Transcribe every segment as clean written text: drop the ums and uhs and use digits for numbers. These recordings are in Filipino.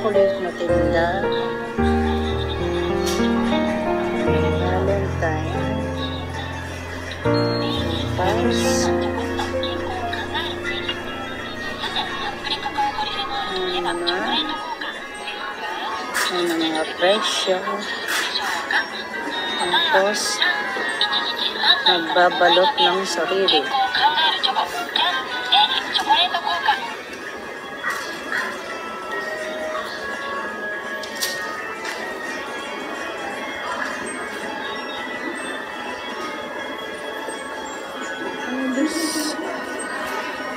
chocolate na tinda. Valentine. Pass. Ano mga presyo. Tapos, nagbabalot ng sarili.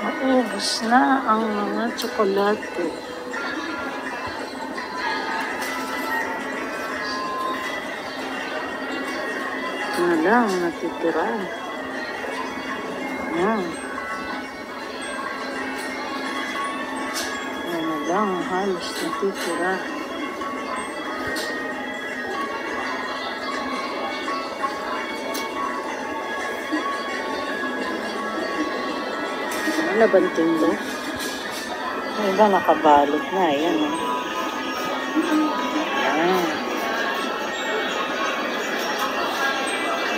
Maubos na ang mga tsokolate. Na lang natitira. Yan. Yan na lang halos natitira. Ano bang tinda? Ay ba nakabalot na. Ayan o. Ayan.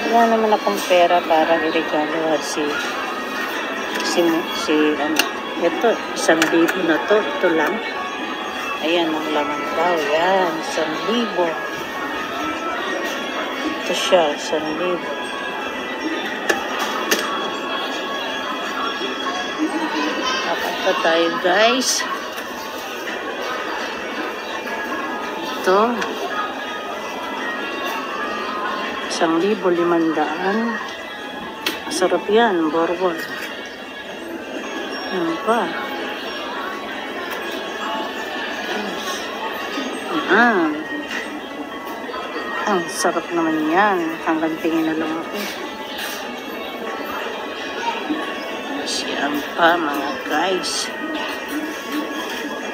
Wala naman akong pera para iregalo si ano. Ito, 1,000 na to. Ito lang. Ayan ang laman daw. Yan, 1,000. Ito siya, 1,000. Nakanta tayo guys. Ito. 1,500. Masarap yan, borbon. Ano pa? Ang sarap naman yan. Hanggang tingin na lang ako. Siyam pa mga guys.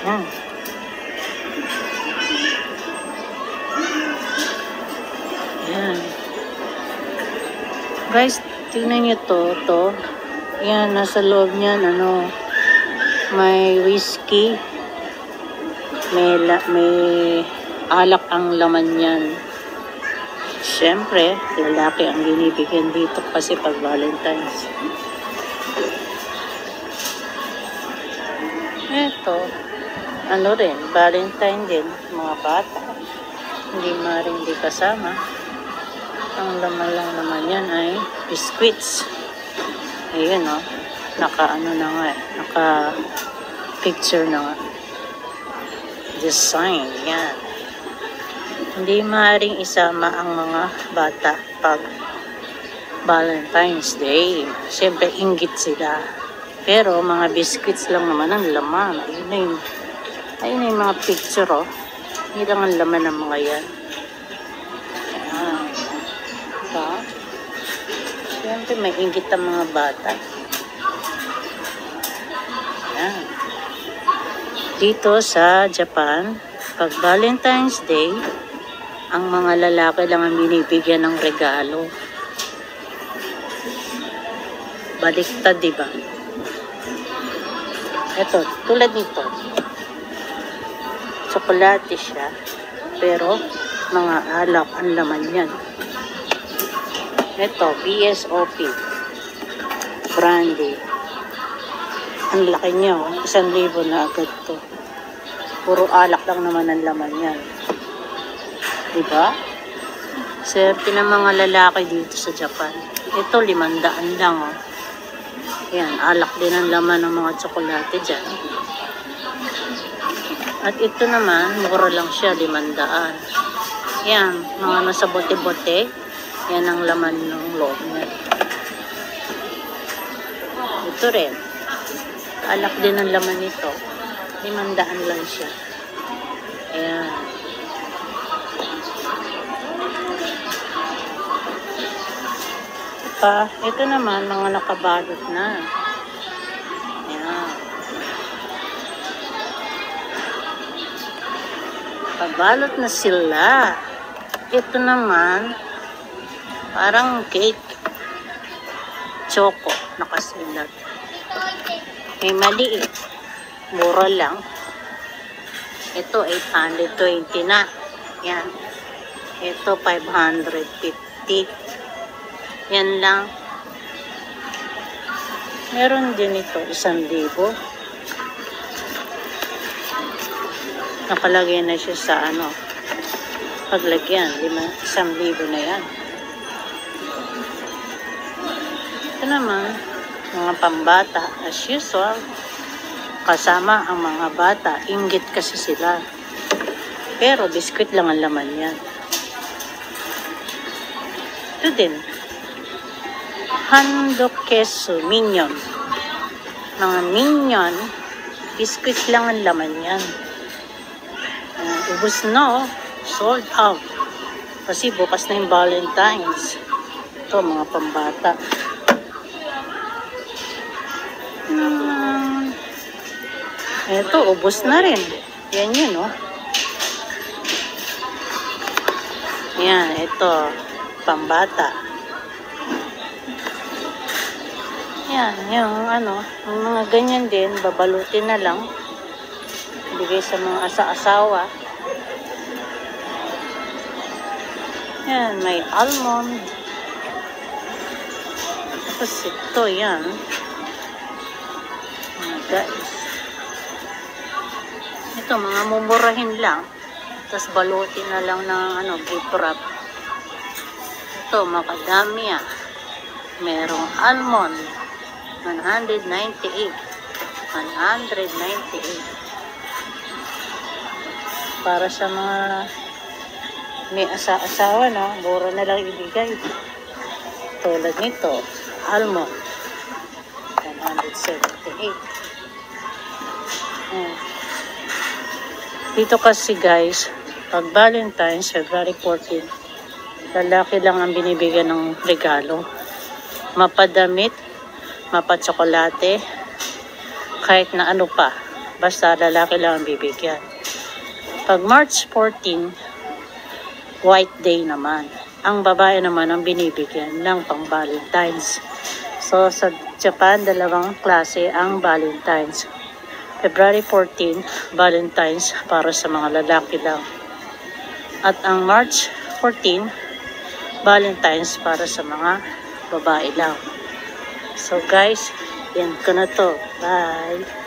Yan. Yan. Guys, tingnan nyo to. Yan, nasa loob niyan, ano, may whiskey. May alak ang laman niyan. Siyempre, lalaki ang binibigyan dito kasi pag Valentine's. Ito, ano rin, Valentine din, mga bata. Hindi maring di kasama. Ang laman lang naman yan ay biscuits. Ayun o, naka-ano na nga eh, naka-picture na nga. Design, yan. Hindi maring isama ang mga bata pag Valentine's Day. Siyempre, inggit sila. Pero, mga biscuits lang naman ang laman. Ayun na yung mga picture o. Hindi lang ang laman ng mga yan. Siyempre, may inggit ang mga bata. Ayan. Dito sa Japan, pag Valentine's Day, ang mga lalaki lang ang binibigyan ng regalo. Baliktad, diba? Ito, tulad nito. Tsokolate siya, pero mga alak ang laman yan. Ito, BSOP. Brandy. Ang laki niya, oh. 1,000 na agad to. Puro alak lang naman ang laman yan. Diba? Swerte ng mga lalaki dito sa Japan. Ito, 500 lang, oh. Yan, alak din ang laman ng mga tsokolate dyan. At ito naman, mura lang siya, 500. Yan, mga nasa bote-bote. Yan ang laman ng loob niya. Ito rin. Alak din ang laman nito. 500 lang siya. Ayan. Ito naman, mga nakabalot na. Ayan. Nakabalot na sila. Ito naman, parang cake. Choco, nakasulat. May maliit. Mura lang. Ito, 820 na. Yan. Ito, 550. Yan lang. Meron din ito, 1,000. Nakalagay na siya sa ano, paglagyan. 1,000 na yan. Ito naman, mga pambata, as usual. Kasama ang mga bata, inggit kasi sila. Pero biskwit lang ang laman yan. Ito din. Hando Queso Minion. Mga Minion, biskwit lang ang laman yan. Ubus na, oh. Sold out. Kasi bukas na yung Valentine's. Ito, mga pambata. Ito, ubos na rin. Yan yun, oh. Yan, ito. Pambata. Yan, yung ano, yung mga ganyan din, babalutin na lang. Bigay sa mga asa-asawa. Yan, may almond. Tapos ito, yan. Guys. Ito, mga mumurahin lang. Tapos balutin na lang ng ano, gift wrap. Ito, macadamia. Merong almond. 198. 198. Para sa mga may asawa, no? Mura na lang ibigay. Tulad nito, almond. 178. Dito kasi guys, pag Valentine's, February 14, lalaki lang ang binibigyan ng regalo. Mapadamit, mapatsokolate, kahit na ano pa. Basta lalaki lang ang bibigyan. Pag March 14, White Day naman. Ang babae naman ang binibigyan ng pang Valentine's. So sa Japan, dalawang klase ang Valentine's. February 14, Valentine's para sa mga lalaki lang. At ang March 14, Valentine's para sa mga babae lang. So guys, yan ko na to. Bye!